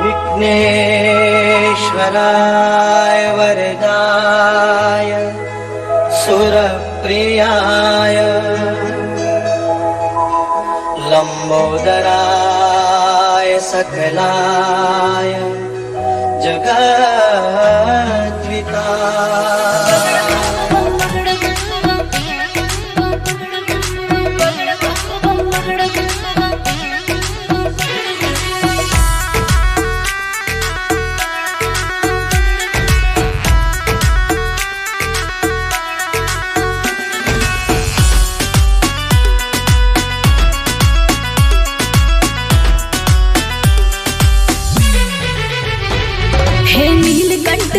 विघ्नेश्वराय वरदाय सुरप्रियाय लंबोदराय सकलाय जगद्विताय।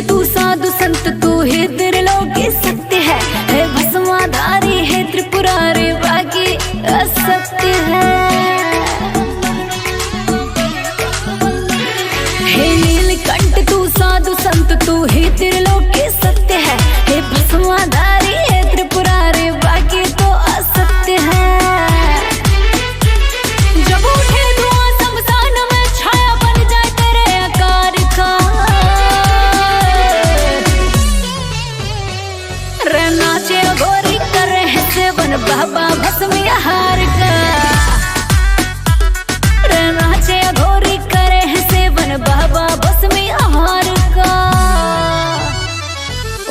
तू साधु संत तू है त्रिलोक सत्य है भस्माधारी है त्रिपुरारी बाकी असत्य है। हे नीलकंठ तू साधु संत तू है त्रिलोक सत्य है भस्माधारी है त्रिपुरारी बाकी तो असत्य है। जब उठे धुआं शमशान में छाया बन जाए तेरे आकार का, नाचे गोरी करे है सेवन बाबा भस्मी हार का। नाचे गोरी करे है सेवन बाबा भस्मी हार का।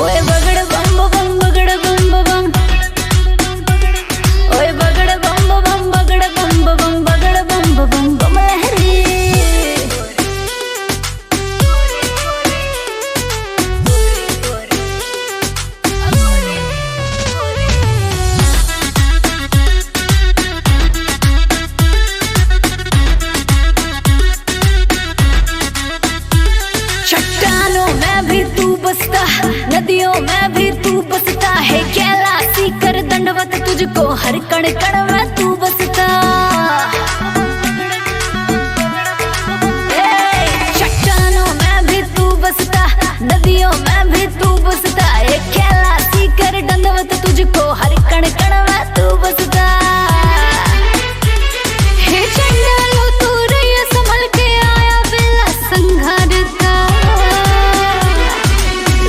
ओए बगड़ बम बम बगड़ बम बम, ओए बगड़ बम बम बगड़ बम बम बगड़ बम बम बम लहरी। चट्टानों में भी तू बसता, नदियों में भी तू बसता है। कैलाशी कर दंडवत तुझको हर कण कण में तू बसता। चट्टानों में भी तू बसता, नदियों में भी तू बसता है। कैलाशी कर दंडवत तुझको हर कण कण में तू बसता। हे चंडालो तू रैया संभल के आया बेला संघार का।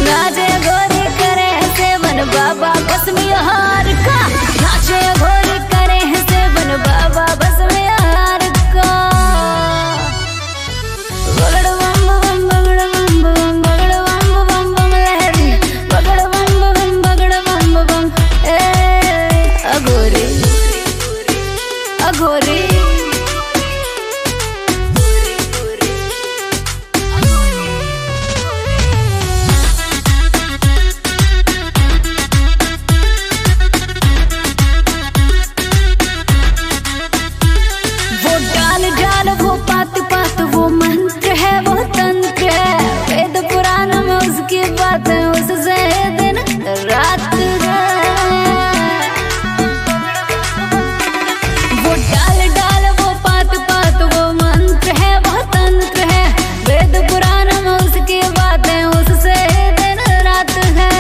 नाचे गोरी करे है सेवन बाबा भस्मी हार का। नाचे गोरी करे है सेवन बाबा भस्मी हार का। बगड़ बम बम बगड़ बम बम बगड़ बम बम बम लहरी। बगड़ बम बम बगड़ बम बम ए अघोरी अघोरी। वो पात पात वो मंत्र है वो तंत्र है। वेद पुराण में उसकी बात है उससे दिन रात है। वो डाल डाल वो पात पात वो मंत्र है वो तंत्र है। वेद पुराण में उसकी बात है उससे दिन रात है।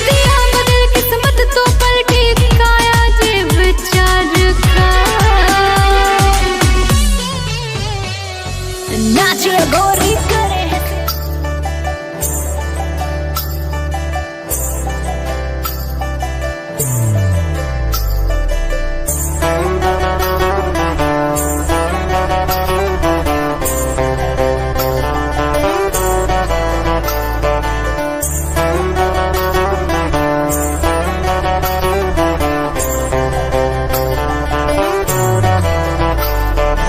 दिया बदल किस्मत तो पलटी काया जी विचार का। नाचे गोरी करे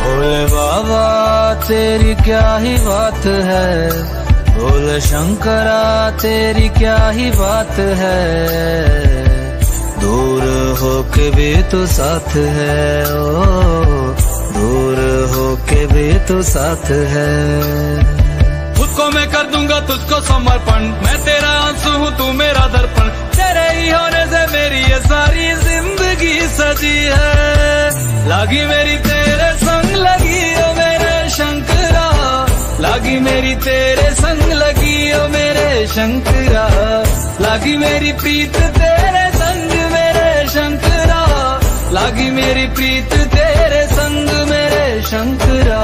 भोले बाबा तेरी क्या ही बात है, भोले शंकरा तेरी क्या ही बात है। दूर होके भी तो साथ है, ओ दूर होके भी तो साथ है। खुद को मैं कर दूंगा तुझको समर्पण, मैं तेरा आंसू हूँ तू मेरा दर्पण। तेरे ही होने से मेरी ये सारी जिंदगी सजी है। लागी मेरी तेरे संग लगी ओ मेरे शंकरा। लागी मेरी तेरे संग लगी ओ मेरे शंकरा। लागी मेरी प्रीत तेरे संग मेरे शंकरा। लागी मेरी प्रीत तेरे संग मेरे शंकरा।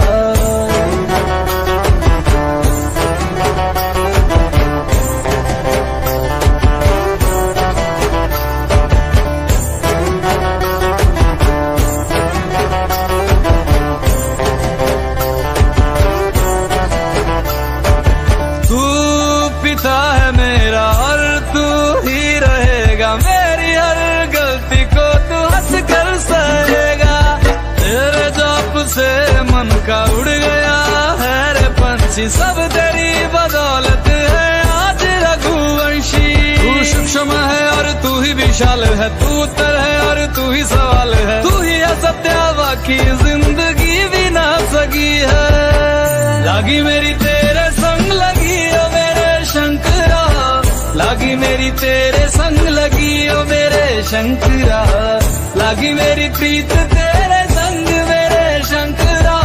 से मन का उड़ गया है रे पंछी, सब तेरी बदौलत है आज रघुवंशी। तू सूक्ष्म है और तू ही विशाल है, तू उत्तर है और तू ही सवाल है, तू ही है सत्य बाकी जिंदगी भी ना सकी है। लागी मेरी तेरे संग लगी ओ मेरे शंकरा, लागी मेरी तेरे संग लगी ओ मेरे शंकरा, लागी मेरी प्रीत तेरे संग मेरे शंकरा,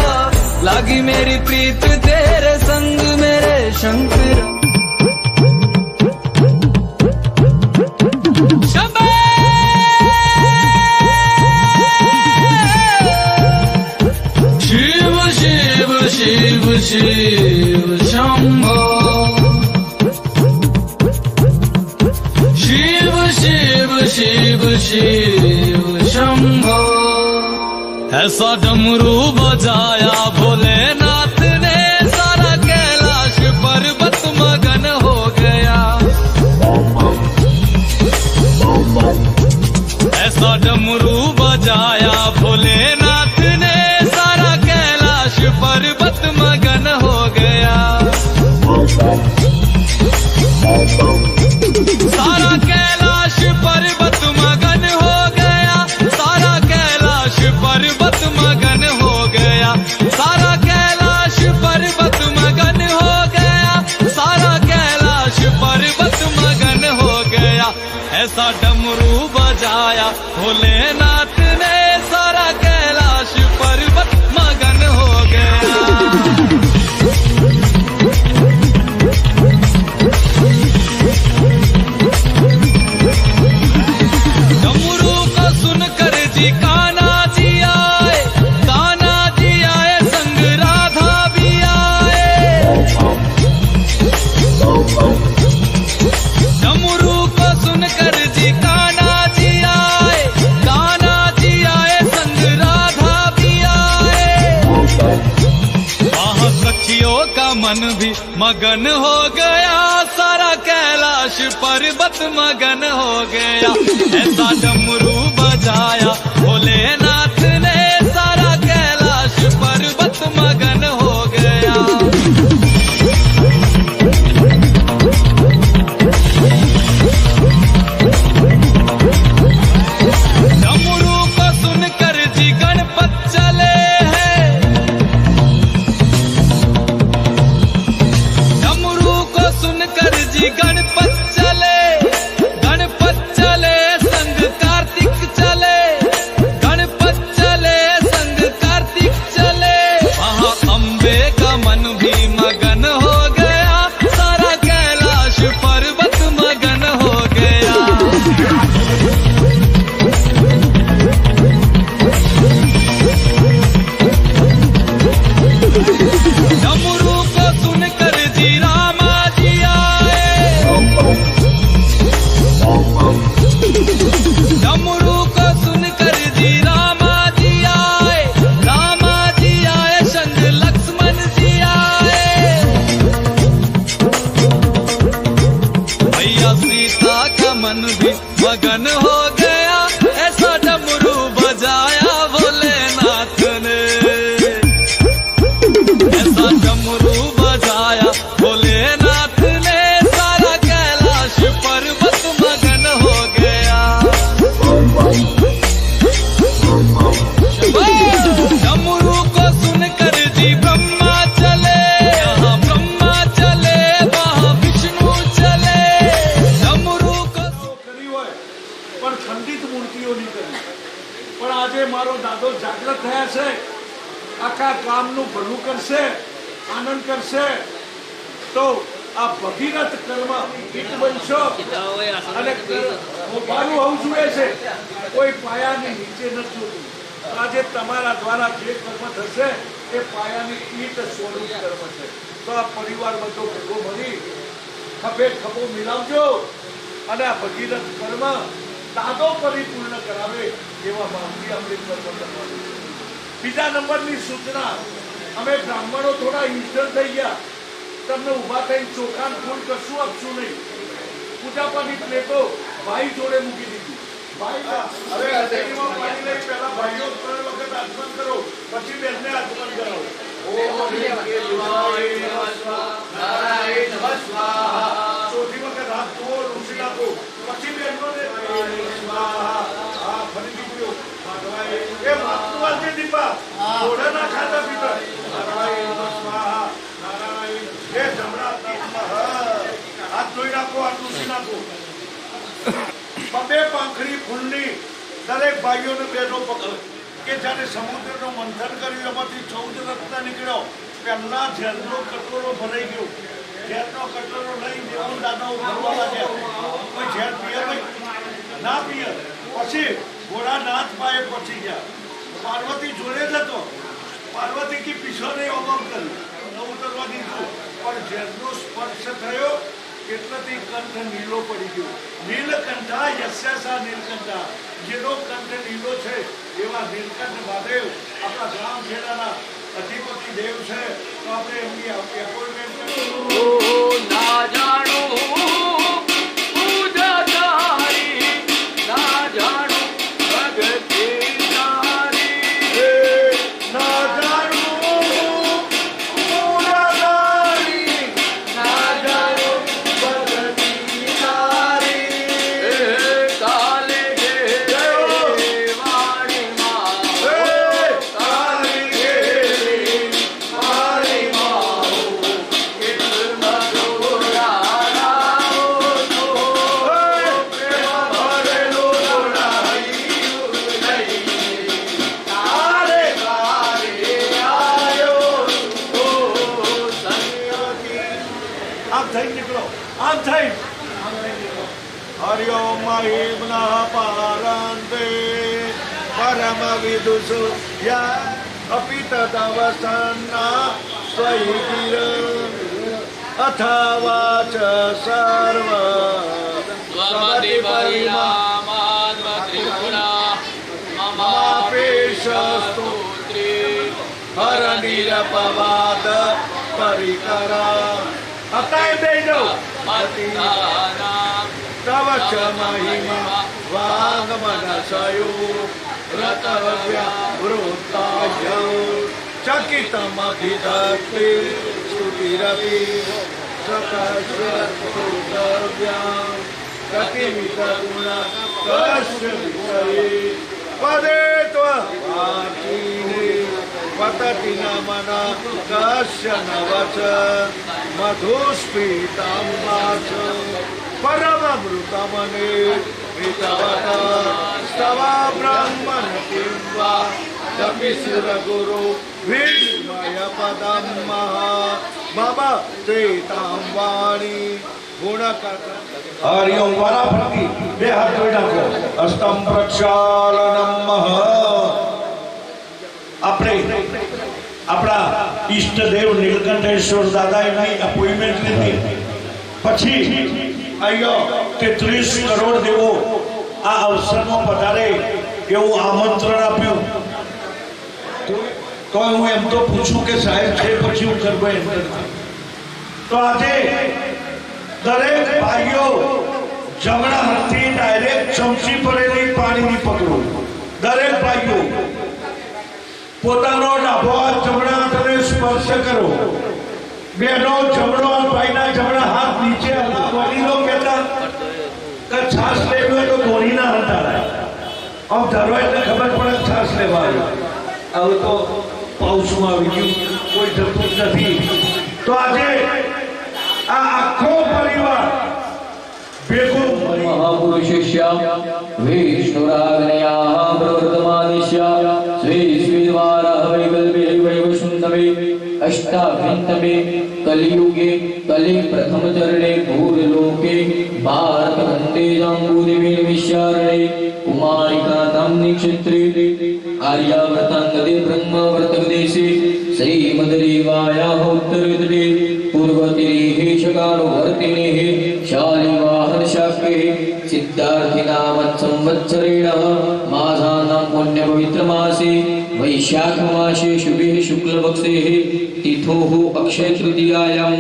लागी मेरी प्रीत तेरे संग मेरे शंकरा। शिव शिव शिव शिव शंभो, शिव शिव शिव शिव शंभो। ऐसा डमरू बजाया भोलेनाथ ने, सारा कैलाश पर्वत मगन हो गया। ऐसा डमरू बजाया भोलेनाथ ने, सारा कैलाश पर्वत मगन हो गया। सारा कैलाश पर्वत मगन हो गया, सारा कैलाश पर्वत मगन हो गया, सारा कैलाश पर्वत मगन हो गया, सारा कैलाश पर्वत मगन हो गया। ऐसा डमरू बजाया भोलेनाथ ने, सारा कैलाश पर्वत मगन हो गया। डमरू को सुनकर जी कान्हा जी आए, कान्हा जी आए संग राधा भी आए। डमरू को सुनकर जी कान्हा जी आए, कान्हा जी आए संग राधा भी आए। वहाँ सखियों का मन भी मगन हो गया, सारा कैलाश पर्वत मगन हो गया। ऐसा डमरू बजाया भोलेनाथ ने, सारा कैलाश पर्वत मगन हो गया। डमरू को सुनकर जी गणपत चले हैं, डमरू को सुनकर जी गणपत चले, गणपत चले संग कार्तिक चले, गणपत चले संग कार्तिक चले। वहाँ अम्बे का मन भी मगन हो गया, सारा कैलाश पर्वत मगन हो गया। डमरू को सुनकर जी रामा जी आए, डमरू को सुनकर जी रामा जी आए, रामा जी आए संग लक्ष्मण जी आए। भैया सीता का मन भी मगन हो गया, ऐसा डमरू बजाया भोलेनाथ ने। ऐसा डमरू बजाया भोलेनाथ ने, सारा कैलाश पर्वत मगन हो गया। डमरू को सुनकर जी ब्रह्मा चले, यहाँ ब्रह्मा चले वहाँ विष्णु चले। डमरू को કરી હોય પણ ખંડિત મૂર્તિઓની કરી, પણ આજે મારો દાદો જાગૃત થયા છે, આખા ગામનું ભલું કરશે, આનંદ કરશે, તો આ ભગીરથ કર્મ ઈટ બનશો અને મારું હોવું જોઈએ છે, કોઈ પાયાની નીચે નથી હોતું। આજે તમારા દ્વારા જે કર્મ થશે એ પાયાની ઈટ સ્વરૂપ કર્મ છે। તો આ પરિવાર બધો ભેગો મળી ખભે ખભો મિલાવજો અને આ ભગીરથ કર્મ દાદો પરિપૂર્ણ કરાવે એવા ભાવથી આપણે કર્મ કરવાનું છે। બીજા નંબરની સૂચના, અમે બ્રાહ્મણો થોડા ઇન્સ્ટન્ટ થઈ ગયા, તમને ઊભા થઈને ચોખા ફૂલ કશું આપશું નહીં, પૂજા પાની પ્લેટો ભાઈ જોડે મૂકી દીધી। ભાઈ હવે હથેળીમાં પાણી લઈ, પહેલા ભાઈઓ 3 વખત હાથમાં કરો, પછી બેનને હાથમાં કરાવો. ઓમ હ્રીમ કેશવાય નમઃ સ્વાહા, નારાયણ નમઃ સ્વાહા. ચોથી વખત હાથ ધોવો, લૂછી નાખો, પછી બેનોને નમઃ સ્વાહા. હા, ફરીથી બોલો. નારાયણ એ માથું વાળજે દીપા, ઘોડાના ખાતા પીતા. નારાયણ નમઃ સ્વાહા, નારાયણ એ જમણા હાથમાં હાથ ધોઈ નાખો, હાથ લૂછી નાખો. બબે પાંખડી ફૂલની દરેક ભાઈઓને બહેનો પકડો કે જ્યારે સમુદ્રનું મંથન કર્યું એમાંથી 14 રત્ન નીકળ્યો. પહેલા ઝેરનો કટોરો ભરાઈ ગયો. ઝેરનો કટોરો લઈ દેવું દાદાઓ ભરવા લાગ્યા. કોઈ ઝેર પીએ નહીં, ના પીએ. પછી ભોળાનાથ પાસે પહોંચી ગયા. પાર્વતી જોડે જ હતો. પાર્વતી કી પીછો નહીં અમમ કર્યું, ન ઉતરવા દીધું. પણ ઝેરનો સ્પર્શ થયો એટલાથી કંઠ નીલો પડી ગયો. નીલકંઠા યસ્યાસા નીલકંઠા, જેનો કંઠ નીલો છે એવા નીલકંઠ મહાદેવ આપણા ગ્રામ ખેડાના અધિપતિ દેવ છે. તો આપણે એમની એપોઇન્ટમેન્ટ કરીશું. ના જાણું પૂજા તારી, ના જાણું ભક્તિ તારી. ના જાણું પૂજા તારી, ના જાણું ભક્તિ તારી. કાલે વાણીમાં કાલી ગેલી મારી માઓ. ભરેલો તારે કારે આયો. આમ થઈ નીકળો, આમ થઈ. હરિઓમ મહિમ્ના પારંતે પરમ વિદુષુ યા અપિત દવસન્ના સ્વૈગિર અથવા ચ સર્વ સ્વમતિ પરિણામાત્મ ત્રિગુણા મમાપેશસ્તુ હર નિરપવાદ પરિકરા. અતાય બેજો તવ ચ મહિમા વાંગમનસયો રતવ્યા વૃત્તાય ચકિતમભિદત્તે સ્તુતિરપી સતસ્વૃતવ્યા કતિમિત ગુણ કસ્ય વિષયે પદે ત્વવાચીને પતતિ ન મન કસ્ય ન વચ મધુસ્ફીતં વાચ પરમમૃતમને વિતવત સ્તવા બ્રહ્મણ કિં વા તપિસુર ગુરુ વિસ્મય પદમ મહા મમ ચેતાં વાણી ગુણકથા. હરિઓમ વાલા ફરતી બે હાથ જોઈ નાખો. અસ્તમ પ્રક્ષાલનમ આપણે આપણા ઈષ્ટદેવ નીલકંઠેશ્વર દાદા એમની અપોઇન્ટમેન્ટ લીધી. પછી અહીંયા 33 કરોડ દેવો આ અવસરમાં પધારે એવું આમંત્રણ આપ્યું. તો હું એમ તો પૂછું કે સાહેબ છે, પછી હું કરવો એમ નથી. તો આજે દરેક ભાઈઓ જમણા હાથથી ડાયરેક્ટ ચમચી ભરેલી પાણીની પકડો. દરેક ભાઈઓ પોતાનો ડાબો હાથ જમણા હાથને સ્પર્શ કરો. બેનો જમણો હાથ ભાઈના જમણા હાથ નીચે વડીલો કહેતા કે છાસ લેવી હોય તો ધોનીના હાથ આવે. આમ ધરવા એટલે ખબર પડે છાસ લેવા આવું તો પાઉસમાં આવી ગયું, કોઈ જતું જ નથી. તો આજે આ આખો પરિવાર ભેગો महापुरुषस्य विष्णुराग्नयाः प्रवर्तमानस्य स्वे स्वेद्वारः वैकल्पे वैवशुन्नवे अष्टाभिन्तमे कलियुगे कलि प्रथम चरणे भूर्लोके भारतखण्डे जाम्बूदिवीर्विश्यारणे कुमारिकातां निक्षेत्रे आर्यावर्ताङ्गदे ब्रह्मावर्तकदेशे श्रीमद्रेवायाः उत्तरतटे पूर्वतिरेः शकानुवर्तिनेः शालिवाहनशाक्ये सिद्धार्थिनामत् संवत्सरेण मासानां पुण्यपवित्रमासे वैशाखमासे शुभे शुक्लपक्षेः तिथोः अक्षयतृतीयायां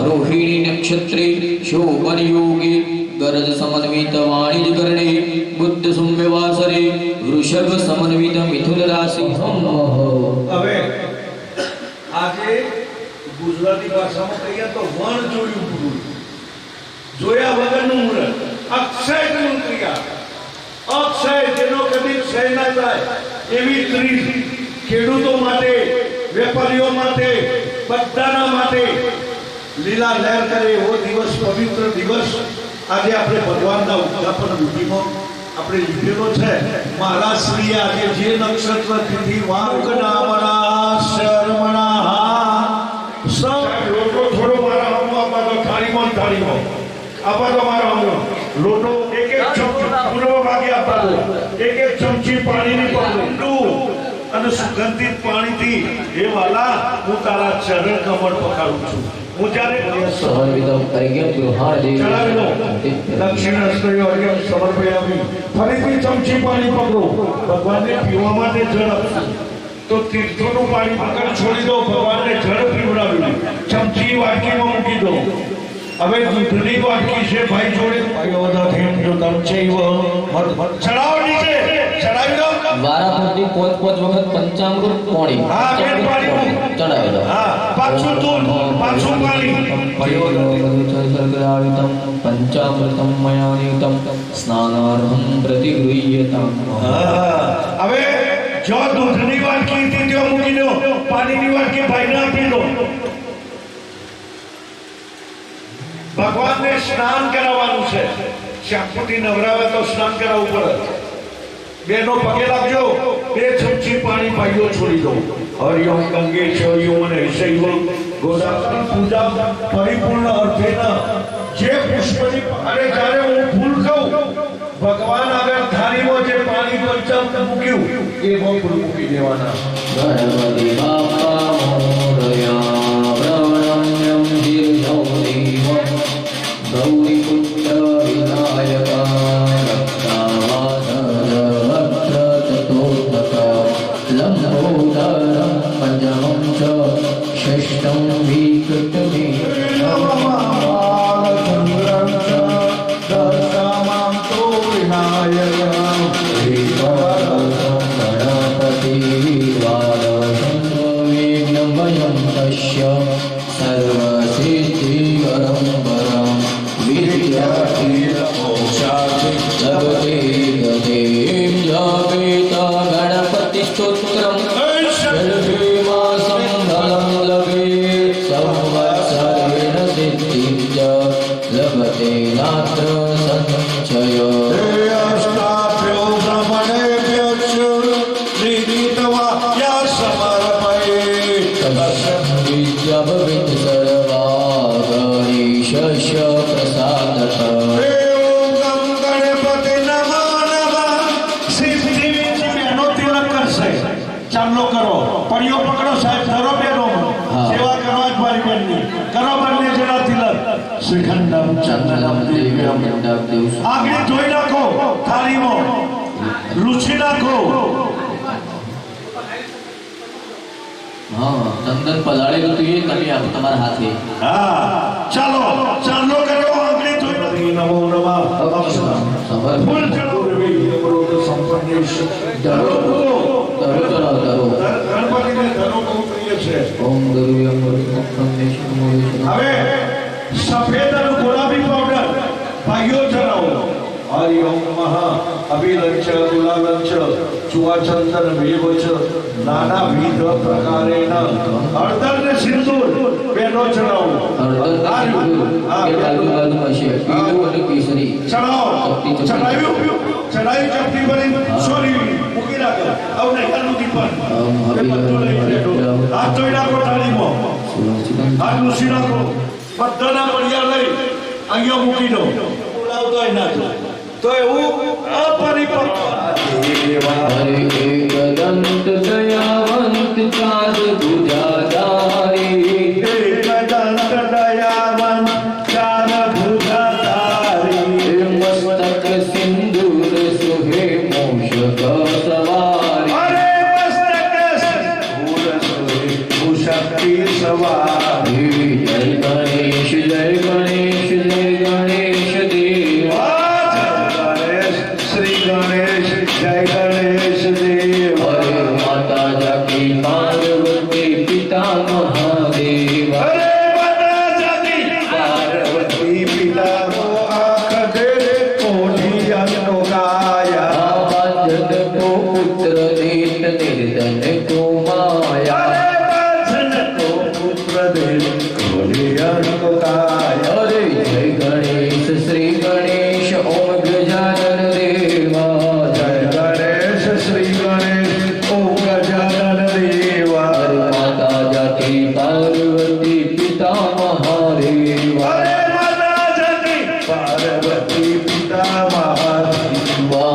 रोहिणी नक्षत्रे शोभनयोगे गरज समन्वित वाणिज करणे बुद्ध सुम्यवासरे वृषभ समन्वित मिथुन राशि હવે આજે ગુજરાતી ભાષામાં કહીએ તો વણ જોયું પૂરું જોયા વગરનું મુહૂર્ત અક્ષય ક્રિયા અક્ષય જેનો કદી ક્ષય ના થાય એવી ત્રીજ ખેડૂતો માટે વેપારીઓ માટે બધાના માટે લીલા લહેર કરે એવો દિવસ પવિત્ર દિવસ આજે આપણે ભગવાનના ઉદ્યાપન વિધિમાં આપણે લીધેલો છે મારા શ્રી આજે જે નક્ષત્ર તિથિ વાંકનામના શર્મણા લોટો થોડો મારા આપવા તો થાળીમાં આપવા તો મારા લોટો એક એક ચમચી પૂર્વ ભાગે આપવા દો એક એક ચમચી પાણીની પકડું અને સુગંધિત પાણીથી હે વાલા હું તારા ચરણ કમળ પખાડું છું હું જ્યારે સમન્વિતમ અર્ઘ્યમ ગૃહાણદે ચડાવી દો દક્ષિણ હસ્તયો અર્ઘ્યમ સમર્પયામિ ફરીથી ચમચી પાણી પકડો ભગવાનને પીવા માટે જળ આપજો તો તીર્થોનું પાણી પકડ છોડી દો ભગવાનને જળ પીવડાવ્યું ચમચી વાટકીમાં મૂકી દો હવે દૂધની વાટકી છે ભાઈ જોડે અયોધ્યાથી જો તમચૈવ ચડાવો નીચે ચડાવી દો વારાફરતી પોત વખત પંચામૃત પાણી હા બે પાણી ચડાવી દો હા પાછું દૂધ પાછું પાણી સર્ગરાવિતમ પંચામૃતમ મયા નિયુતમ સ્નાનાર્હમ પ્રતિગૃહ્યતામ હવે જો દૂધની વાટકી હતી ત્યાં મૂકી દો પાણીની વાટકી ભાઈને આપી દો ભગવાનને સ્નાન કરાવવાનું છે શાંતિથી નવરાવે તો સ્નાન કરાવવું પડે બેનો પગે લાગજો બે ચમચી પાણી ભાઈઓ છોડી દો હરિઓમ ગંગે શૈવ અને શૈવ ગોદાવરી પૂજા પરિપૂર્ણ અર્થેના જે પુષ્પની અરે જ્યારે હું ફૂલ ખાઉં ભગવાન આગળ થાળીમાં જે પાણી પંચામૃત મૂક્યું એ ફૂલ મૂકી દેવાના ગણપતિ બાપ્પા મોરયા પ્રણમ્યમ હિરણૌ દેવમ ગૌરી પુત્ર વિનાયકા રક્ષાવાસર વક્ર તતોત્તક લંબોદરમ પંચમં ચ ષષ્ઠં વિકૃતમે ચાલો કરો પડીઓ પકડો સાહેબ ધરો બેનો સેવા કરવા જ મારી બેનની કરો બંને જણા તિલક શ્રીખંડમ ચંદનમ દિવ્યમ આગળ ધોઈ નાખો થાળીમાં લૂછી નાખો હા ચંદન પલાળેલું તો એ તમે આપો તમારા હાથે હા ચાલો ચાલો કરો આગળ ધોઈ નમો નમઃ ફૂલ ચડો સંપન્નેશ ધરો ગણપતિને ધરો બહુ પ્રિય છે ઓમ ગુરુવ્યમ હવે સફેદ અને ગુલાબી પાવડર ભાઈઓ ચડાવો હરિ ઓમ નમઃ અભિલંચ ગુલાલંચ ચુવાચંદન વેવચ નાનાવિધ પ્રકારેણ હળદર ને સિંદૂર બેનો ચડાવો ચડાવી ચપટી ભરી સોરી મૂકી રાખો આવું નહીં દીપન હાથ ધોઈ નાખો થાળીમાં હાથ લૂસી નાખો બધાના પડિયા લઈ અહીંયા મૂકી દો બોલાવતો ના તો એવું અપરિપક્વ હરે એકદંત દયાવંત ચાર ભુજાધારી એકદંત દયાવંત ચાર ભુજાધારી મસ્તક સિંદૂર સુહે મૂષક સવારી અરે મસ્તક સિંદૂર સુહે મૂષક સવારી જય ગણેશ જય ગણેશ જય ગણેશ દેવ जय गणेश देव अरे माता जाकी पार्वती पिता महादेव अरे माता जाकी पार्वती पिता आँख दे कोठी अंतो गाया बांधन को पुत्र देत निर्धन को माया अरे बांधन को पुत्र दे कोठी अंतो गाया अरे जय गणेश श्री गणेश ओम गजानन देवा जय गणेश श्री गणेश ओम गजानन देवा अरे माता जाकी पार्वती पिता महादेवा अरे माता जाकी पार्वती पिता महादेवा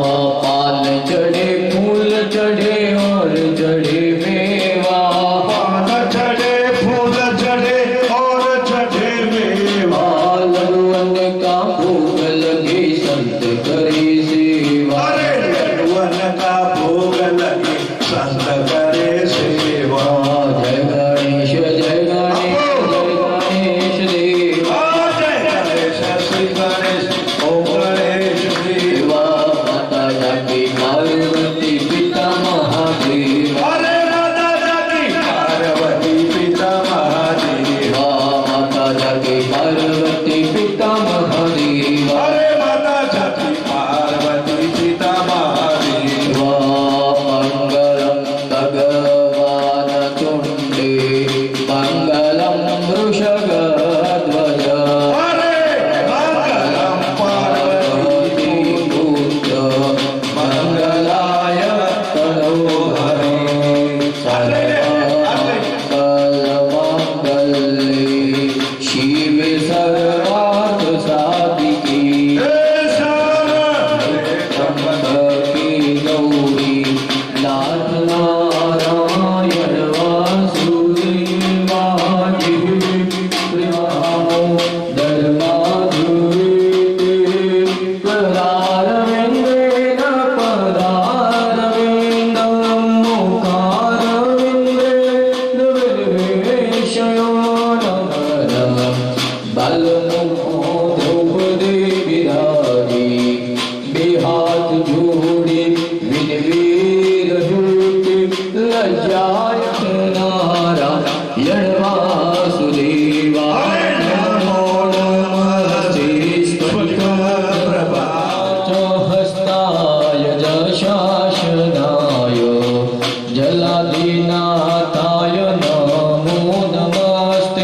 पान चढ़े फूल चढ़े और चढ़े मेवा पान चढ़े फूल चढ़े और चढ़े मेवा लडुअन का भोग लगे संत करे सेवा अरे लड्डुअन का भोग लगे संत करे सेवा जय गणेश जय गणेश देवा जय गणेश श्री गणेश ओम गणेश देवा माता जाकी पार्वती पिता महादेवा अरे माता जाकी पार्वती पिता महादेवा माता जाकी पार्वती पिता महादेवा अरे माता जाकी पार्वती पिता महादेवा मंगलम भगवान तुंडे मंगलम वृषभध्वज अरे मंगलम पार्वती पुत्र मंगलाय तनोहरे सर्वमंगलमांगल्ये शिवे सर्वार्थ साधिके त्र्यंबके गौरी नाथ नारायण वासुदेवाय प्रियामो धर्माधुरे पदारविन्देन पदारविन्दं मुखारविन्देन विवेशयो नमः बलमुखो द्रौपदी विरागी बेहाथ जोड़ी विनवीर होते लज्जाय नारायण वासुदेवा नमो नमस्ते हस्ताय जशासनाय जलाधिनाथाय नमो नमस्ते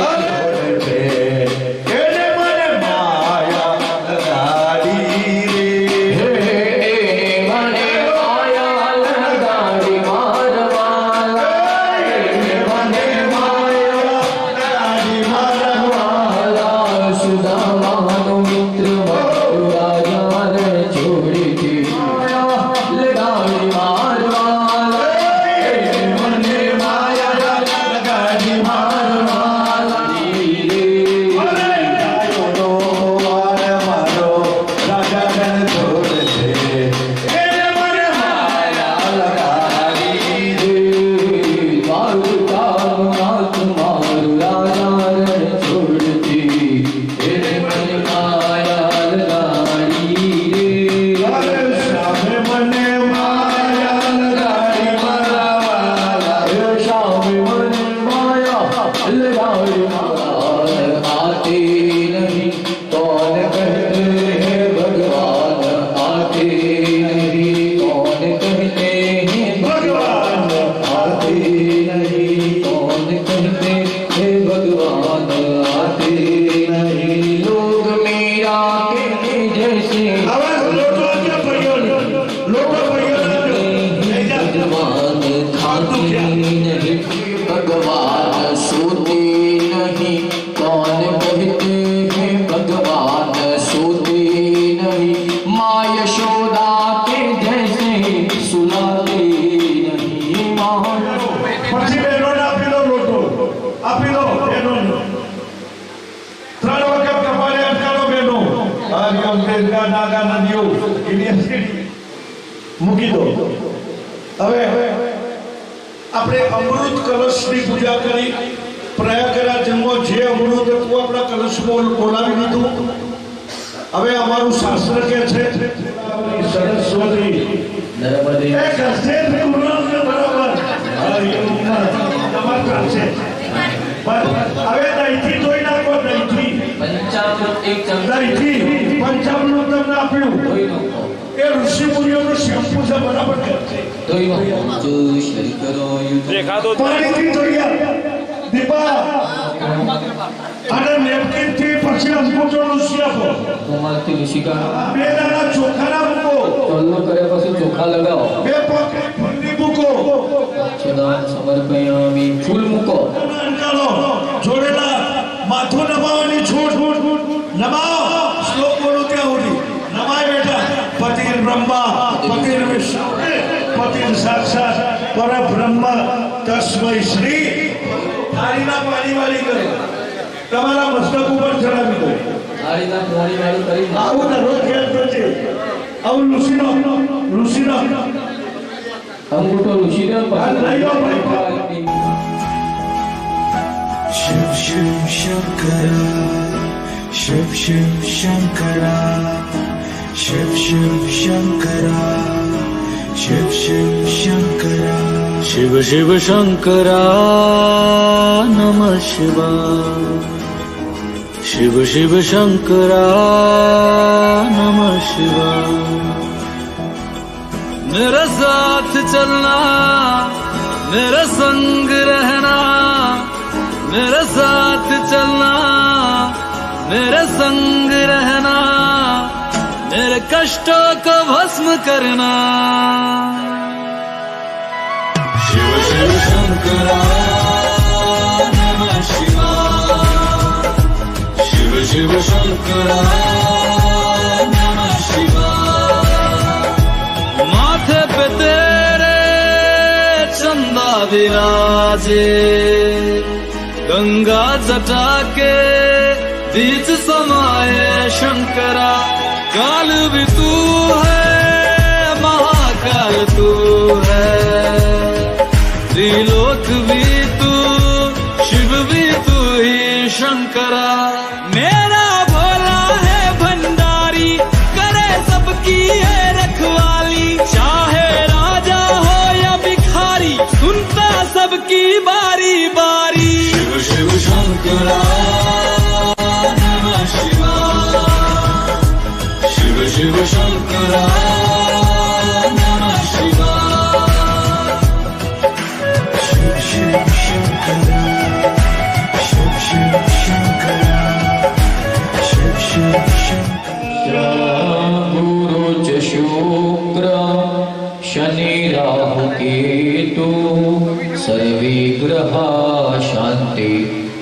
केने मने माया लगाड़ी रे मने माया लगाड़ी मारवाला मने माया लगाड़ी मारवाला सुदामानो मित्र राजा रे छोड़ी थी माया लगाड़ी मारवाला मने माया लगाड़ी मारवाला मारो राजा गण छोड़ दे केने मने माया लगाड़ी अरे सामे मने माया लगाड़ी मरावाला आते नहीं कौन कहते हैं भगवान आते नहीं कौन कहते हैं भगवान आते नहीं कौन कहते हैं भगवान आते नहीं लोग मेरा के जैसे आवाज लोटो क्या परियों लोटो परियों भगवान खाते नहीं भगवान सोते नहीं कौन कहते हैं भगवान सोते नहीं माँ यशोदा के जैसे सुलाते नहीं माँ પછી બેનો ને આપી દો લોટો આપી દો બેનો ત્રણ વખત કપાળે અટકાવો બેનો હરિયમ દેવગા નાગા નદીઓ યુનિવર્સિટી મૂકી દો હવે આપણે અમૃત કલશની પૂજા કરી પ્રયાગરાજમાં જે અમૃત હતું આપણા કલશમાં બોલાવી દીધું હવે અમારું શાસ્ત્ર કે છે સરસ્વતી પડ્યું ધોઈ નાખો એ ઋષિ મુનિઓનો શેમ્પુ છે બરાબર કરશે ધોઈ નાખો જો શરીકરો યુદ્ધ પાણીથી ધોયા દીપા અને નેપકિન થી પછી અંગૂઠો લૂછી આપો તમારથી ઋષિકા બે દાણા ચોખાના મૂકો ચોલ્લો કર્યા પછી ચોખા લગાવો બે પોકેટ ફૂલની મૂકો છેદાન સમર્પયામિ ફૂલ મૂકો અંકાલો જોડેલા માથું નમાવાની છૂટ નમાઓ શ્લોક બોલો ત્યાં સુધી નમાય બેટા પતિર બ્રહ્મા પતિર વિષ્ણુ પતિર સાક્ષાત પરબ્રહ્મ તસ્મૈ શ્રી થાળીના પાણી વાળી કરો તમારા મસ્તક ઉપર ચડાવી દો થાળીના પોણી વાળી કરી આવું દરરોજ ખેલ કરજે આવું ઋષિનો અંગૂઠો ઋષિને પછી शिव शिव शंकरा शिव शिव शंकरा शिव शिव शंकरा शिव शिव शंकरा शिव शिव शंकरा नमः शिवाय शिव शिव शंकरा नमः शिवाय मेरे साथ चलना मेरे संग रहना मेरे साथ चलना मेरे संग रहना मेरे कष्टों को भस्म करना शिव शिव शंकरा नमः शिवाय शिव शिव शंकरा नमः शिवाय माथे पे तेरे चंदा विराजे गंगा जटा के बीच समाये शंकरा काल भी तू है महाकाल तू है त्रिलोक भी तू शिव भी तू ही शंकरा मेरा भोला है भंडारी करे सबकी है रखवाली चाहे राजा हो या भिखारी सुनता सबकी बारी बारी शिव शंकरा नमः शिवाय शिव शिव शंकरा नमः शिवाय शिव शिव शंकरा शिव शिव शंकरा शिव शिव शंकरा गुरु च शुक्र शनि राहु केतु सर्वे ग्रहा शांति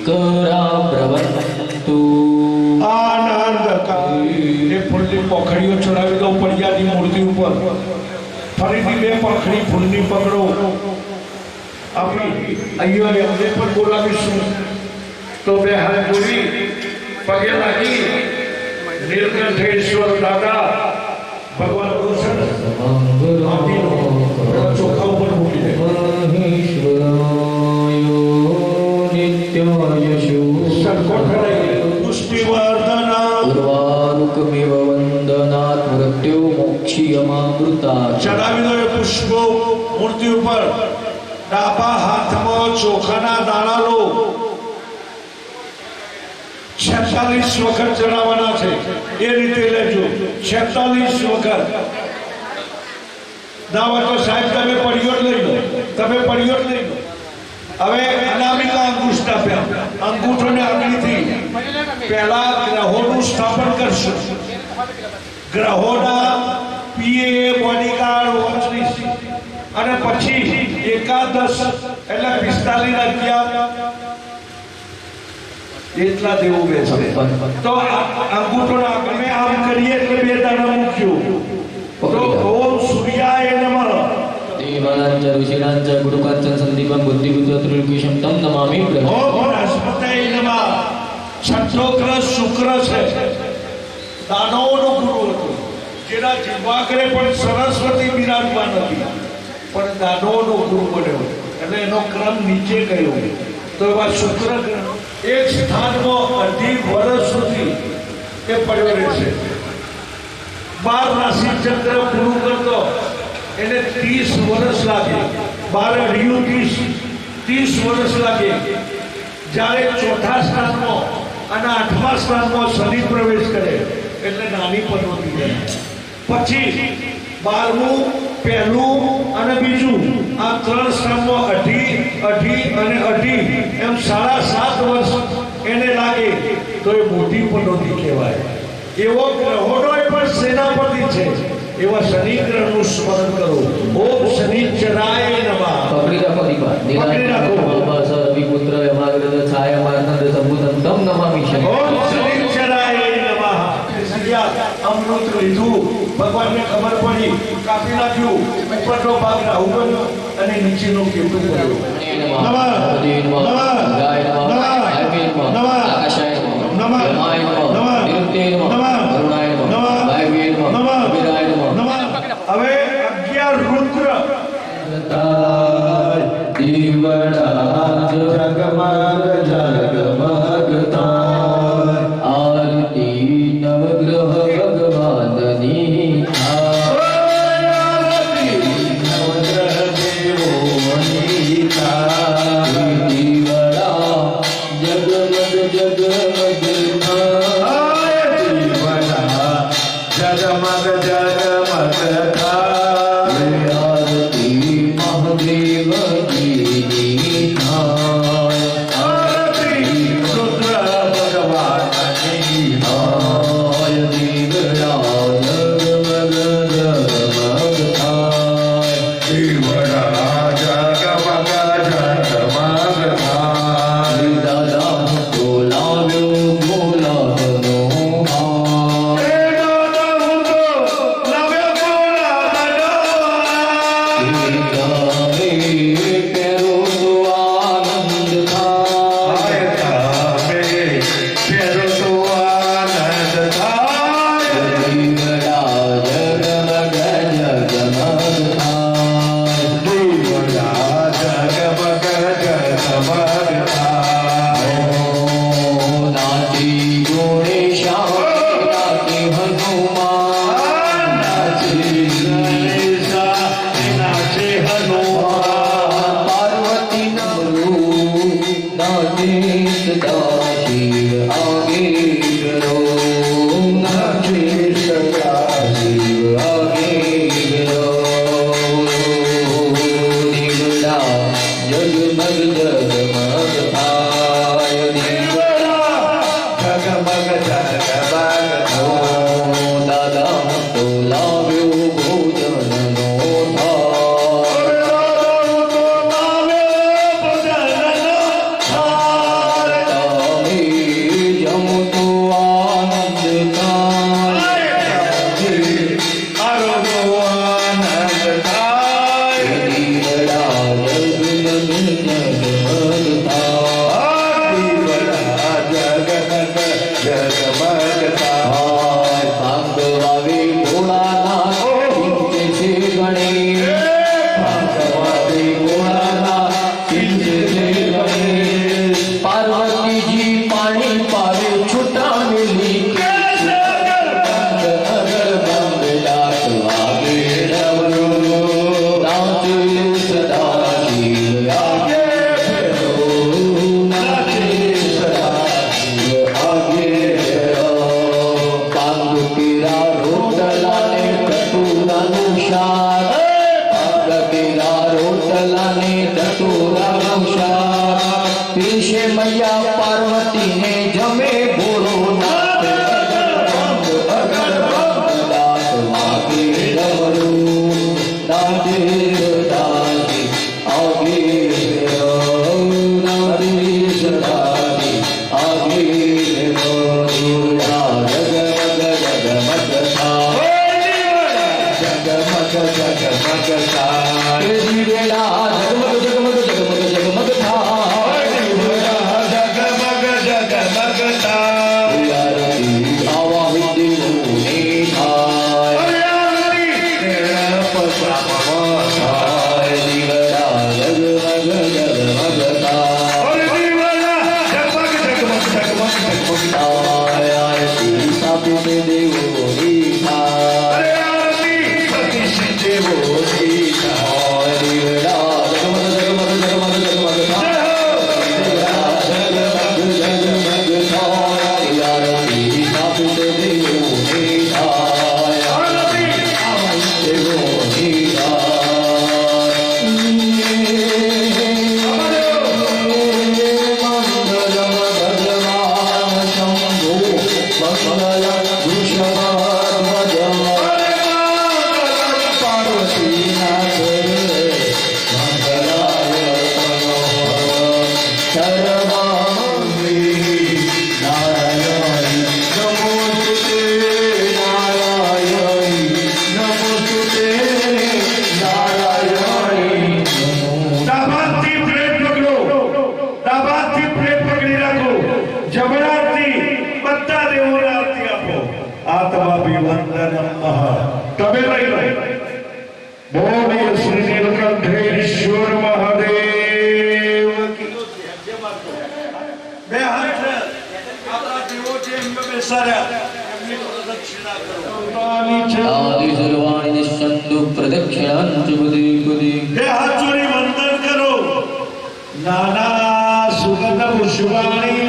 करा प्रवंतु આનંદ એ ફૂલની પોખડીઓ ચડાવી દો પડિયાની મૂર્તિ ઉપર ફરીથી બે પોખડી ફૂલની પકડો આપણી અહીંયા એમને પણ બોલાવીશું તો બે હાથ જોડી પગે લાગી નીલકંઠેશ્વર દાદા ભગવાન કૃષ્ણ ચોખા ઉપર મૂકી દે ઉર્વારુકમિવ વંદનાत् મૃત્યુ મોક્ષિયમામૃતા ચડાવી દો એ પુષ્પો મૂર્તિ ઉપર ડાબા હાથમાં ચોખાના દાણા લો 46 વખત ચડાવવાના છે એ રીતે લેજો 46 વખત દાવા તો સાહેબ તમે પડિયોટ લઈ લો હવે અનામિકા અંગુષ્ઠ આપ્યા અંગૂઠોને આંગળીથી પહેલા ગ્રહોનું સ્થાપન કરશું ગ્રહોના પીએ બોડીગાર્ડ વોચરીસ અને પછી એકાદશ એટલે 45 અગિયાર એટલા દેવું બેસે તો અંગૂઠોના અમે આમ કરીએ એટલે બે દાણા મૂક્યું તો ઓમ સૂર્યાય નમઃ દેવાનાંચ ઋષિણાંચ ગુરુકાંચ સંદીપમ બુદ્ધિબુદ્ધત્રિલોક્યમ તમ નમામિ બ્રહ્મ ઓમ બૃહસ્પતય નમઃ છઠ્ઠો ગ્રહ શુક્ર છે દાનવોનો ગુરુ હતો જેના જીવાગ્રે પણ સરસ્વતી બિરાજમાન હતી પણ દાનવોનો ગુરુ બન્યો એટલે એનો ક્રમ નીચે ગયો તો એવા શુક્ર ગ્રહ એક સ્થાનમાં અઢી વર્ષ સુધી એ પડ્યો રહેશે 12 રાશિ ચંદ્ર પૂરું કરતો એને 30 વર્ષ લાગે 12 અઢીયું 30 વર્ષ લાગે જ્યારે ચોથા સ્થાનમાં અને 8મા સ્થાનમાં શનિ પ્રવેશ કરે એટલે નાની પનોતી જાય પછી 12મું, પહેલું અને બીજું આ 3 સ્થાનમાં 2.5 અને 2.5 એમ 7.5 વર્ષ એને લાગે તો એ મોટી પનોતી કહેવાય. એવો ગ્રહોનો પણ સેનાપતિ છે એવા શનિ ગ્રહનું સ્મરણ કરો. ઓમ શનિશ્ચરાય નમઃ. પકડી રાખો દીપા. પકડી રાખો. બસ વિપુત્ર યમાગ્રત છાયા માર્તંડ સંબુધમ તમ નમામિ શનિ. ઓમ શનિશ્ચરાય નમઃ. અમૃત લીધું, ભગવાનને ખબર પડી, કાપી નાખ્યું, ઉપરનો ભાગ રાહુ બન્યો અને નીચેનો કેતુ બન્યો. હવે 11 રુદ્ર આરતી નવગ્રહ ભગવાનની ભવાની છે આદિ સર્વાણી નિશ્ચંદુ પ્રદક્ષિણાં ચ પદે પદે હે હાથ જોડી વંદન કરો નાના સુગંધ પુષ્પાણી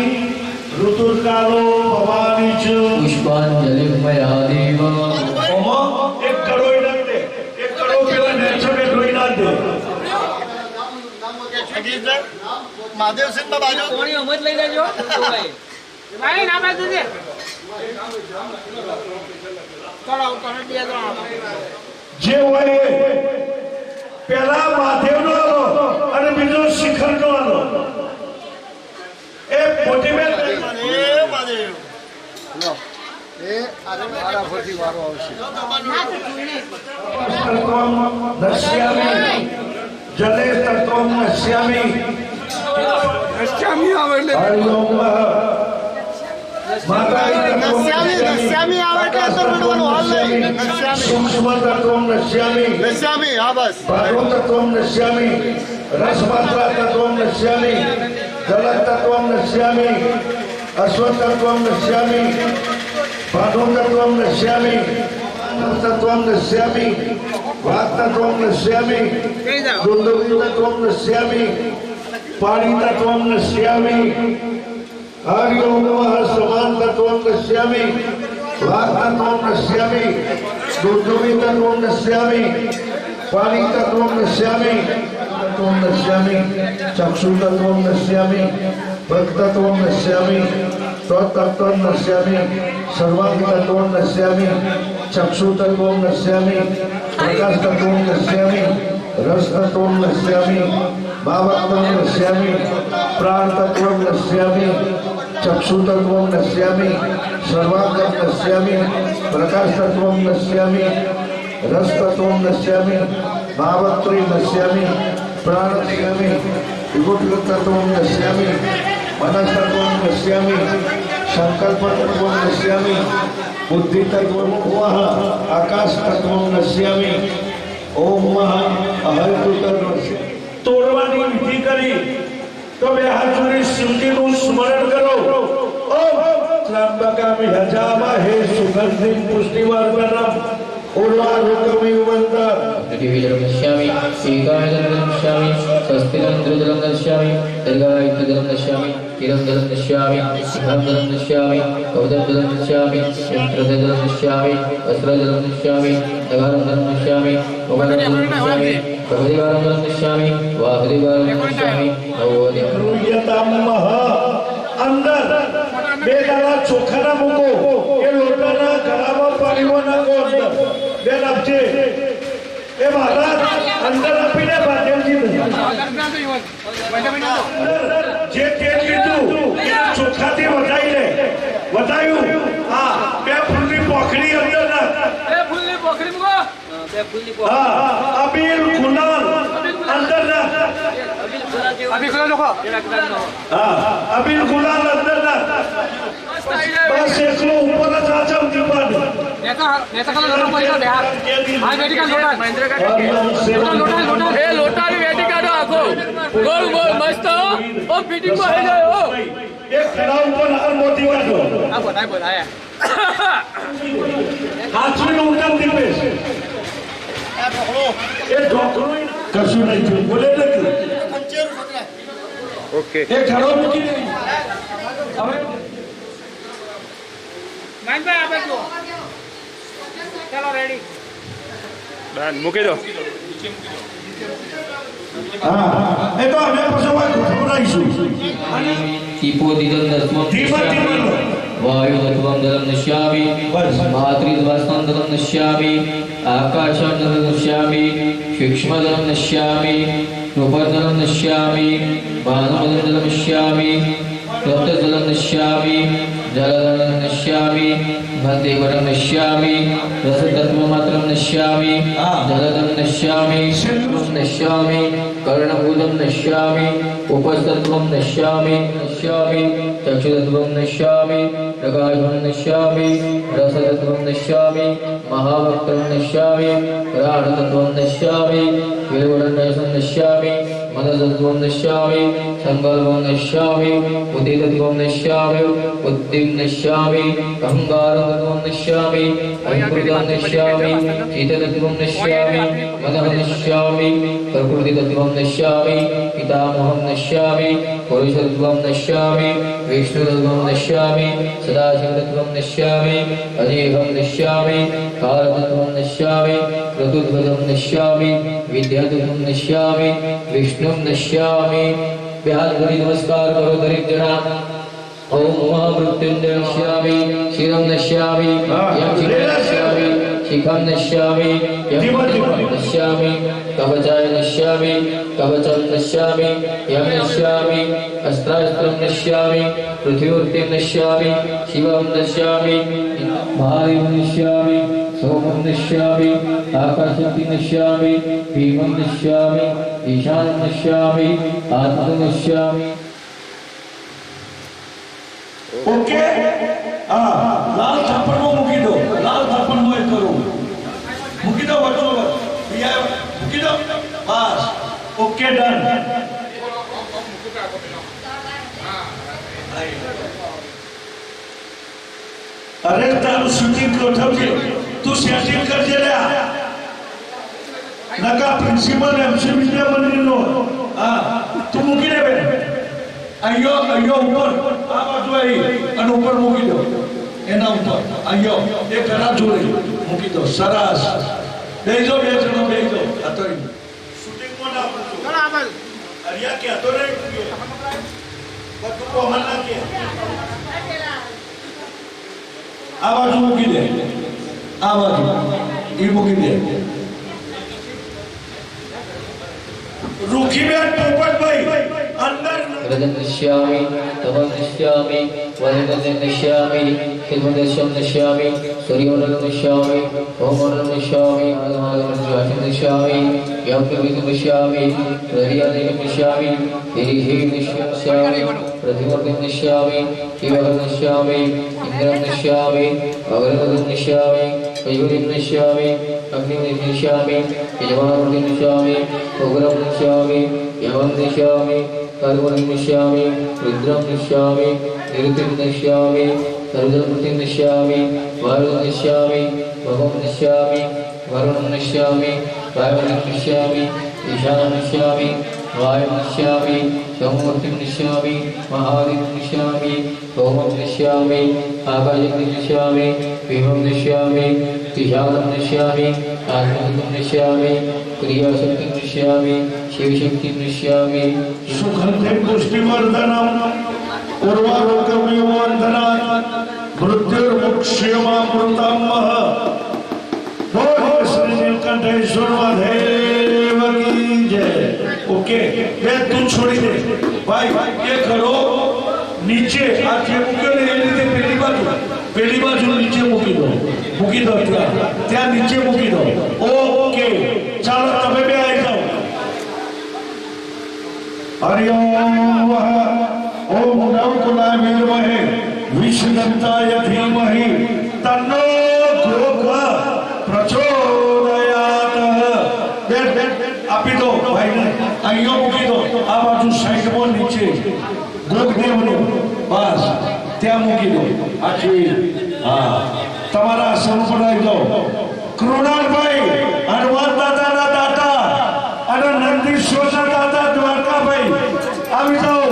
ઋતુકાલો ભવાની છે પુષ્પાંજલિ મયા દેવ ઓમો એક કરોડ નાખ દે એક કરોડ પેલા નેચો કે ધોઈ નાખ દે મહાદેવ સિંહ બાજુ કોણી અમત લઈ લેજો ભાઈ ના બાજુ દે ચલો તમે બે જણ જે હોય એ પેલા મહાદેવનો આલો અને બીજો શિખરનો આલો એ મોટી બેન મહાદેવ એ અરે મારા ફરતી વારો આવશે તત્વમ નશ્યામિ જલે તત્વમ નશ્યામિ નશ્યામી આવે એટલે હરિ ઓમ નશ્યામી આવે એટલે અંદર પડવાનું હાલ નહીં નશ્યામી સૂક્ષ્મ તત્વમ નશ્યામિ નશ્યામી હા બસ ભારો તત્વમ નશ્યામિ રસમાત્રા તત્વમ નશ્યામિ જલ તત્વમ નશ્યામિ અશ્વ તત્વમ નશ્યામિ ભારો તત્વમ નશ્યામિ તત્વમ નશ્યામિ વાક તત્વમ નશ્યામિ દુર્દવી તત્વમ નશ્યામિ પાણી તત્વમ નશ્યામિ હરિ ઓમ નમઃ સમાન તત્વમ નશ્યામિ વાક તત્વમ નશ્યામિ દુર્દવી તત્વમ નશ્યામિ પાણી તત્વમ નશ્યામિ તત્વમ નશ્યામિ ચક્ષુ તત્વમ નશ્યામિ ભક્ત તત્વમ નશ્યામિ તત્વમ નશ્યામિ સર્વાંગ તત્વમ નશ્યામિ ચક્ષુ તત્વમ નશ્યામિ પ્રકાશ તત્વમ નશ્યામિ રસ તત્વમ નશ્યામિ ભાવત્વમ નશ્યામિ પ્રાણ તત્વમ નશ્યામિ ચક્ષુ તત્વમ નશ્યામિ સર્વાંગ નશ્યામિ પ્રકાશ તત્વમ નશ્યામિ રસ તત્વમ નશ્યામિ ભાવત્રી નશ્યામિ પ્રાણ નશ્યામિ વિભૂતિ તત્વમ નશ્યામિ મનસ તત્વમ નશ્યામિ સંકલ્પ તત્વમ નશ્યામિ બુદ્ધિ તત્વમ ઓહ આકાશ તત્વમ નશ્યામિ ઓમ અહૈતુ તત્વમ તોડવાની વિધિ કરી તો બે હાથ જોડી શિવજીનું સ્મરણ કરો ઓમ ત્રંબકામિ હજામહે સુગંધિ પુષ્ટિવર્ધનમ ઉર્વારુકમિ વંદન पृथिवीजलं नश्यामि शीताजलं नश्यामि स्वस्तिरन्द्रजलं नश्यामि दीर्घायुजलं नश्यामि किरञ्जलं नश्यामि सिंहजलं नश्यामि कवचजलं नश्यामि यन्त्रजलं नश्यामि वस्त्रजलं नश्यामि दगारजलं नश्यामि उभयजलं नश्यामि प्रभृतिगारजलं नश्यामि वाहृतिगारजलं नश्यामि नवोदयं યતામહ અંદર બે દાણા ચોખાના મૂકો એ લોટાના ગળામાં પાણીમાં નાખો અંદર બે નાખજે એ મહારાજ અંદર આપીને મહાદેવજીને જે તેલ લીધું એ ચોખાથી વધાઈ લે વધાયું હા બે ફૂલની પોખડી અંદર નાખ બે ફૂલની પોખરી મૂકો બે ફૂલની હા અબીલ ગુલાલ અંદર નાખ અભી ખોલો લોકો હા અબીલ ગુલાલ અંદર નાખ બસ એટલું ઉપર જ આચમ દીપાનું નેતા કલો લોટો પડી દે આ બેટી કા લોટા મહેન્દ્ર કા લોટા એ લોટા ની બેટી કાઢો આખો ગોળ ગોળ મસ્ત ઓ ફિટિંગ માં હે જાય ઓ એક ખડા ઉપર હાર મોતી વાળો આ બોલાય હાથમાં ઉઠાવ દીપેશ એ ઢોકળો કશું નહીં થયું બોલે નથી ઓકે એ ખડો મૂકી દે હવે માઈન ભાઈ આપે તો ચલો રેડી ડન મૂકી દો હા એ તો અમે પછી વાત ખબરાઈશું कीपोदिदं दस्मं ધીમા ધીમા वायुतत्वं जलं नश्यामि मातृत्वं जलं नश्यामि आकाशं जलं नश्यामि सूक्ष्मजलं नश्यामि रूपजलं नश्यामि भानुजलं जलं नश्यामि रक्तजलं नश्यामि जलजलं नश्यामि मध्यवरं नश्यामि रसतत्वमात्रं नश्यामि जलदं नश्यामि नश्यामि कर्णभूतं नश्यामि उपस्तत्वं नश्यामि चक्षुतत्वं नश्यामि प्रकाशं नश्यामि रसतत्वं नश्यामि महाभक्तं नश्यामि प्राणतत्वं नश्यामि विलवनं नश्यामि मनसत्वं नश्यामि संकल्पं नश्यामि बुद्धितत्वं नश्यामि बुद्धिं नश्यामि अहंकारतत्वं नश्यामि अहंकृतं नश्यामि चित्ततत्वं नश्यामि मनः नश्यामि प्रकृतितत्वं नश्यामि पितामहं नश्यामि पुरुषतत्वं नश्यामि विष्णुतत्वं नश्यामि सदाशिवतत्वं नश्यामि अजेयं नश्यामि कालतत्वं नश्यामि ऋतुध्वजं नश्यामि विद्यातत्वं नश्यामि विष्णुं नश्यामि बेहाल करी नमस्कार करो गरीब जना ओम महामृत्युंजय नश्यामि शिरं नश्यामि यं शिरं नश्यामि शिखं नश्यामि यं नश्यामि कवचाय नश्यामि कवचं नश्यामि यं नश्यामि अस्त्रास्त्रं नश्यामि पृथ्वीवृत्तिं नश्यामि शिवं नश्यामि महादेवं नश्यामि सोमं नश्यामि आकाशशक्तिं नश्यामि भीमं नश्यामि ईशानं नश्यामि आत्मं नश्यामि ओके लाल थापड़ में मुकी दो लाल थापड़ में करो मुकी दो बटो भैया मुकी दो बस ओके डन अरे तारू शूटिंग गोठवजे तू सेटिंग कर जेल्या नका प्रिंसिपल एमसी विद्या मंदिर नो तू मुकी दे बे आयो आयो ऊपर आ बाजू आई અને ઉપર મૂકી દો એના ઉપર આયો એ કરા જોડે મૂકી દો સરસ બેજો બે જણો બેજો આ તો શૂટિંગ માં ના ચલો આભાર અરિયા કે તો રે બધું કોમલ ના કે આ બાજુ મૂકી દે આ બાજુ એ મૂકી દે રૂખી બેન પોપટ ભાઈ अंदर वदन नश्यामि तमं नश्यामि वदन नश्यामि खिलमदशं नश्यामि सूर्योदयं नश्यामि ओमोदयं नश्यामि आदमादं नश्यामि यज्ञविदं नश्यामि प्रहरियादिं नश्यामि हिरिहिं नश्यामि प्रतिवर्तिं नश्यामि शिवं नश्यामि इंद्रं नश्यामि अग्निं नश्यामि वैवरिं नश्यामि अग्निं नश्यामि यजमानं नश्यामि उग्रं नश्यामि यमं नश्यामि कर्मं नश्यामि रुद्रं नश्यामि निरुतिं नश्यामि सर्वजगतिं नश्यामि वायुं नश्यामि भवं नश्यामि वरुणं नश्यामि वायुं नश्यामि ईशानं नश्यामि वायुं नश्यामि सोममूर्तिं नश्यामि महादेवं नश्यामि सोमं नश्यामि आकाशं नश्यामि भीमं नश्यामि ईशानं नश्यामि आत्मनं नश्यामि क्रियाशक्तिं नश्यामि शिवशक्तिं नश्यामि सुगंधिं पुष्टिवर्धनम् उर्वारुकमिवर्धनात् मृत्युर्मुक्ष्यमामृतमः बोलो श्री नीलकंठेश्वर महादेव की जय ओके मैं तू छोड़ी दे भाई ये करो नीचे आके मुके ले लीजिए पहली बाजू नीचे मुकी दो त्या नीचे मुकी दो ओके चलो तबे भी आई जाओ हरि ओम ओम नवकुलाय विद्महे विष्णुदत्ताय धीमहि तन्नो गोगा प्रचोदयात् बैठ आपी दो भाई ने आइयो मुकी दो आ बाजू साइड में नीचे गोगदेवनो बस त्या मुकी दो आखी हां તમારા આસન પર આવી જાઓ કૃણાલભાઈ હનુમાન દાદાના દાતા અને નંદીશ્વરના દાદા દ્વારકાભાઈ આવી જાઓ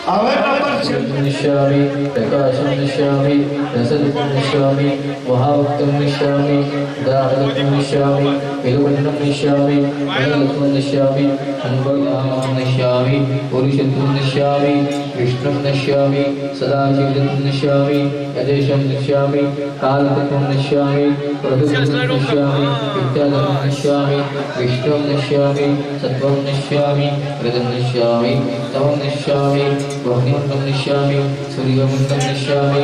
હવે નંબર છે नश्यामि प्रकाशं नश्यामि रसदत्तं नश्यामि महाभक्तं नश्यामि दानदत्तं नश्यामि विलवनं नश्यामि वनदत्तं नश्यामि अङ्गदानं नश्यामि पुरुषत्वं नश्यामि विष्णुं नश्यामि सदाशिवं नश्यामि यदेशं नश्यामि कालतत्वं नश्यामि प्रकृतिं नश्यामि विद्याधनं नश्यामि विष्णुं नश्यामि सत्त्वं नश्यामि हृदं नश्यामि तमं नश्यामि वह्निमन्तं नश्यामि सूर्यमन्तं नश्यामि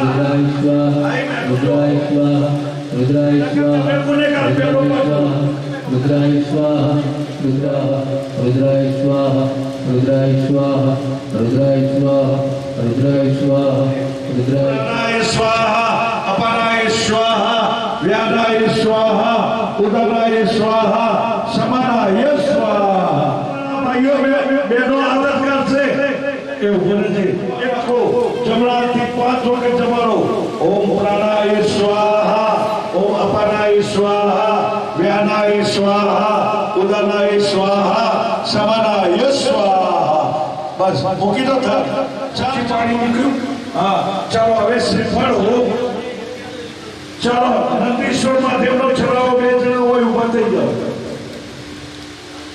रुद्राय स्वाहा रुद्राय स्वाहा रुद्राय स्वाहा रुद्राय स्वाहा रुद्राय स्वाहा रुद्राय स्वाहा रुद्राय स्वाहा रुद्राय स्वाहा रुद्राय अपानाय स्वाहा अपानाय स्वाहा व्यानाय स्वाहा उदराय स्वाहा समानाय स्वाहा भाइयों बहनों आदत करसे એ ઉભો રહેજે એકકો જમણાથી 5 વખત જમારો ઓમ પ્રાણાય સ્વાહા ઓમ અપાનાય સ્વાહા વ્યાનાય સ્વાહા ઉદરાય સ્વાહા સમાનાય સ્વાહા બસ મૂકી દો થા ચાલી પાણી મૂક્યું હા ચાલો હવે શ્રીફળ હો ચાલો નંદીશ્વર મહાદેવનો છરાવો 2 જણ હોય ઊભા થઈ જાઓ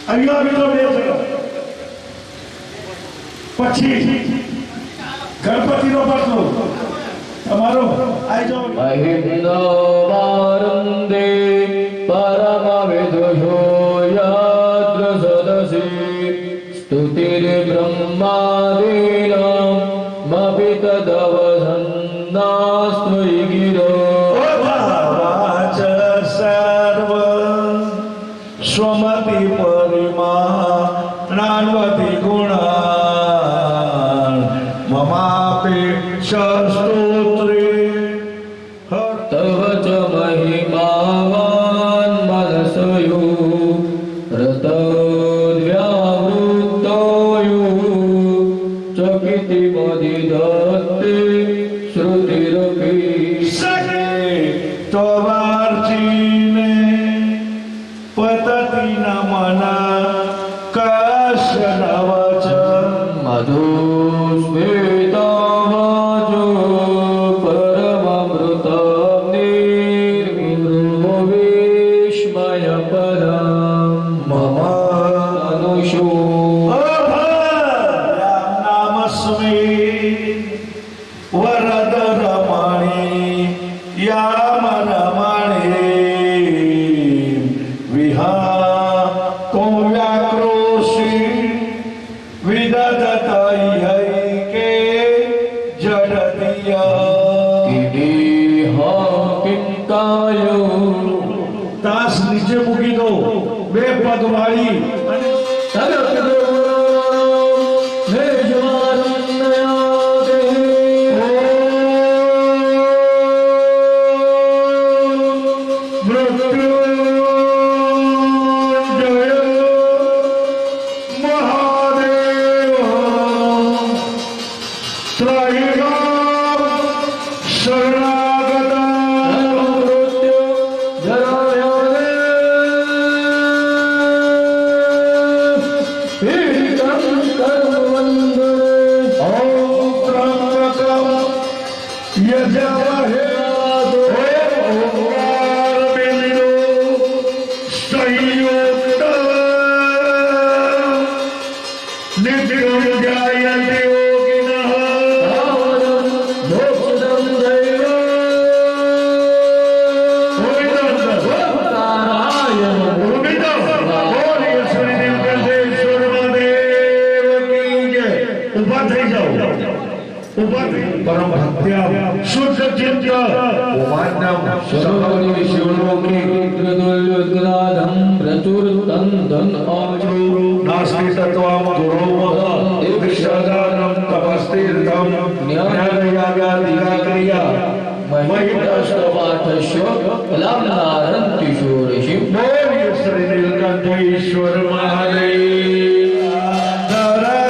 અહીંયા બીજો 2 જણ પછી ગણપતિનો પાછો તમારો આઈ જાઓ અહિંદો વારંદે પરમ વિદુષો યત્ર સદસી સ્તુતિર બ્રહ્માદીનાં મપિત દવસન્નાસ્ત્વયી ગિરો ભાવાચ સર્વ સ્વમતિ પરિમાણાન્વતિ ગુણા મમાપે શસ્ત્રોત્રે તવ ચ મહિમાવાન મનસયો રતોદ્વ્યાવૃત્તયો ચકિતિ મદિદત્તે શ્રુતિરપી સકે તવાર્ચીને પતતિ નમના કશનવચ મધુસ્મિતાવાચો પરમમૃતં નિર્ગુરો વિસ્મયપદં મમ અનુષો નામસ્મે વરદ રમણી યામ રમણી વિહા તો વ્યાક્રોશી વિદધતૈકે જડતિયા કિદેહ કિંકાયો તાસ નીચે મૂકી દો 2 પગ વાળી અને શુદ્ધ ચિત્ત ઓમાનમ સર્વનિ શિવલોકે રુદ્રદુર્ગરાધમ પ્રચુરતં ધન આચો નાસ્તિ તત્વમ ગુરોમહ દીક્ષાદાનમ તપસ્તીર્થમ જ્ઞાનયાગાધિકાક્રિયા મહિતસ્તપાઠસ્ય કલામનારંતિ શોરશિ બોલ્ય શ્રી નીલકંઠેશ્વર મહાદેવ પહરા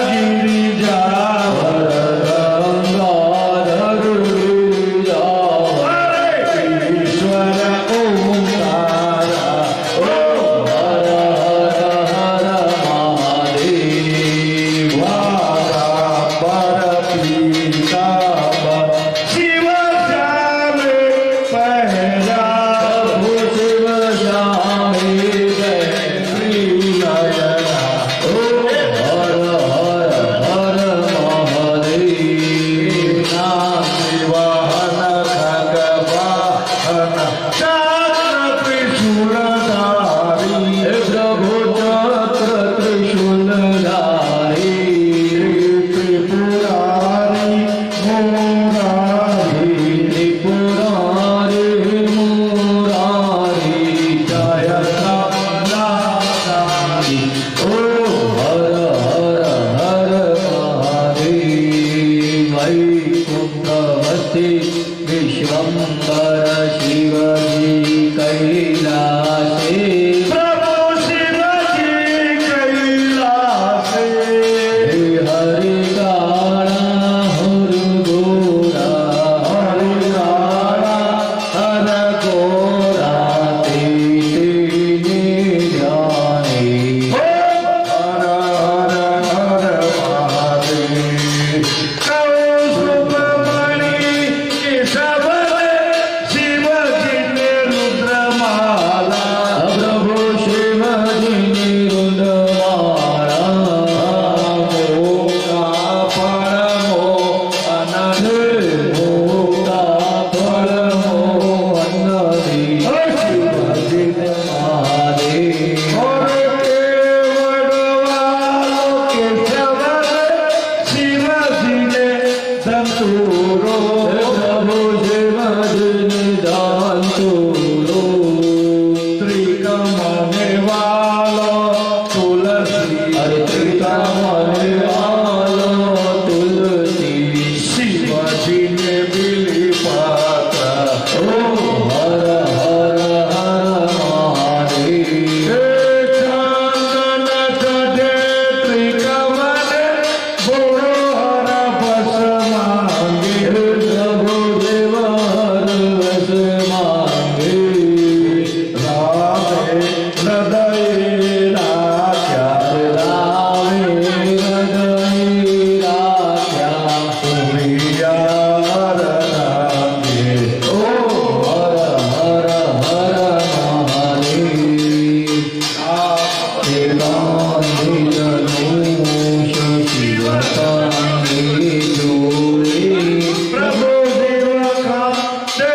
પ્રભુ દેવા ખાતે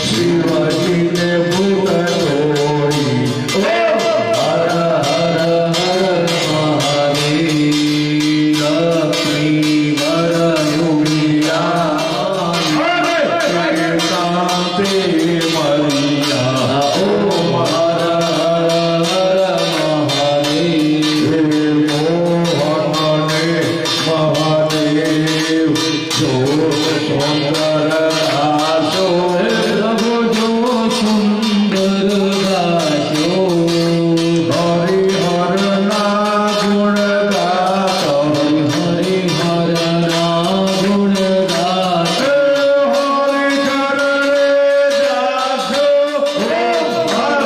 શિવાજીને ભૂત તોડી હર હર હર મહાદેવ લક્ષ્મી વરયુડિયા કાંતે મરિયા ઓમ હર હર હર મહાદેવ મોહને મહાદેવ જો સુંદર આસો પ્રભુ જો સુંદર ગાશો હરિહર ના ગુણ ગાતો હરિહર ના ગુણ ગાતો હરિહર જાશો હર હર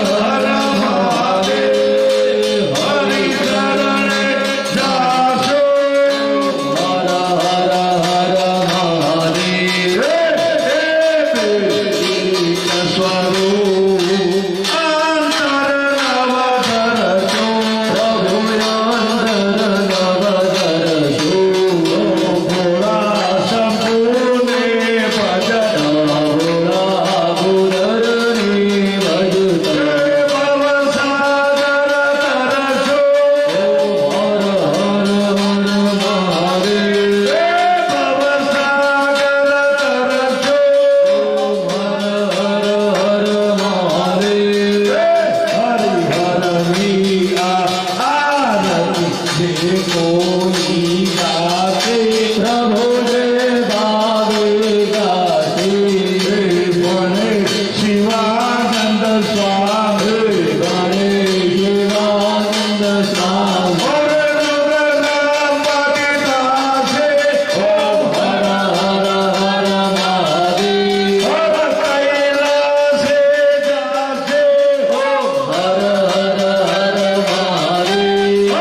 હર મહાદેવ હરિહર જાશો હર હર હર મહાદેવ સ્વરૂપ અંતર નવધરશો પ્રભુ અંતર નવધરશો ભોળા શંભુને ભજન ભોળા ભૂરને ભજન ભવસાગર તરશો હર હર હર મહાદેવ ભવસાગર તરશો હર હર હર મહાદેવ હરિહરની આરતી જે કોઈ ગાતે પ્રભુ જે ભાવે ગાતે મને શિવાનંદ સ્વામી મને શિવાનંદ સ્વામી ઓમ હર હર હર મહાદેવ કૈલાસે જાશે ઓમ હર હર હર મહાદેવ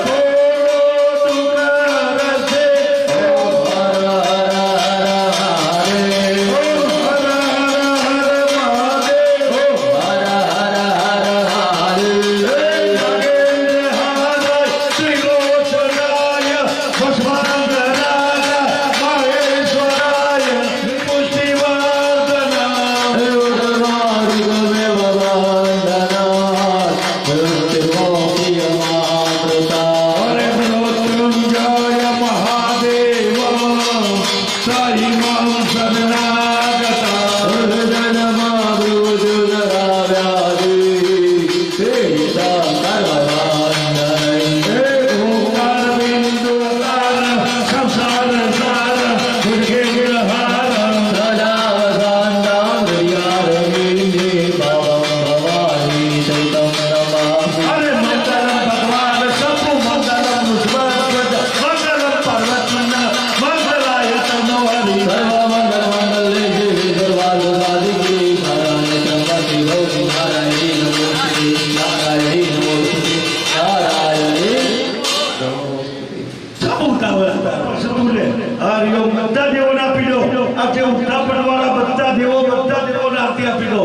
બોલો તુકાર રસે ઓમ હર હર હર મહાદેવ ઓમ હર હર હર મહાદેવ ઓમ હર હર હર મહાદેવ નાગેન્દ્ર હારાય ત્રિલોચનાય ભસ્માંતરાય મહેશ્વરાય પુષ્ટિવર્ધનાય ઉદમાર્ગમેવ વંદનાય મૃત્યુમોક્ષિયમામૃતાય હરે મૃત્યુંજય મહાદેવ સાઈમં શરણાગતા હૃદયમાભૃજુદરાવ્યાધિ સેવિતા સર્વવાંદનૈ ઓંકાર બિંદુકાર સંસાર સાર દુર્ગે વિલહાર સદાવસાંતાં હૃદયારવિંદે ભવં ભવાની સૈતં નમામિ હરે મંગલં ભગવાન શંભુ મંગલં મુષ્મદ્વજ મંગલં પર્વતન મંગલાય તનો હરિ સર્વમંગલ મંગલે શિવે સર્વાર્થસાધિકે નારાયણ ત્રંબકે ગૌરી નારાયણી નમોસ્તુતે નારાયણી નમોસ્તુતે નારાયણી હરિઓમ બધા દેવોને આપી દો. આ જે ઉત્થાપન વાળા બધા દેવોને આરતી આપી દો.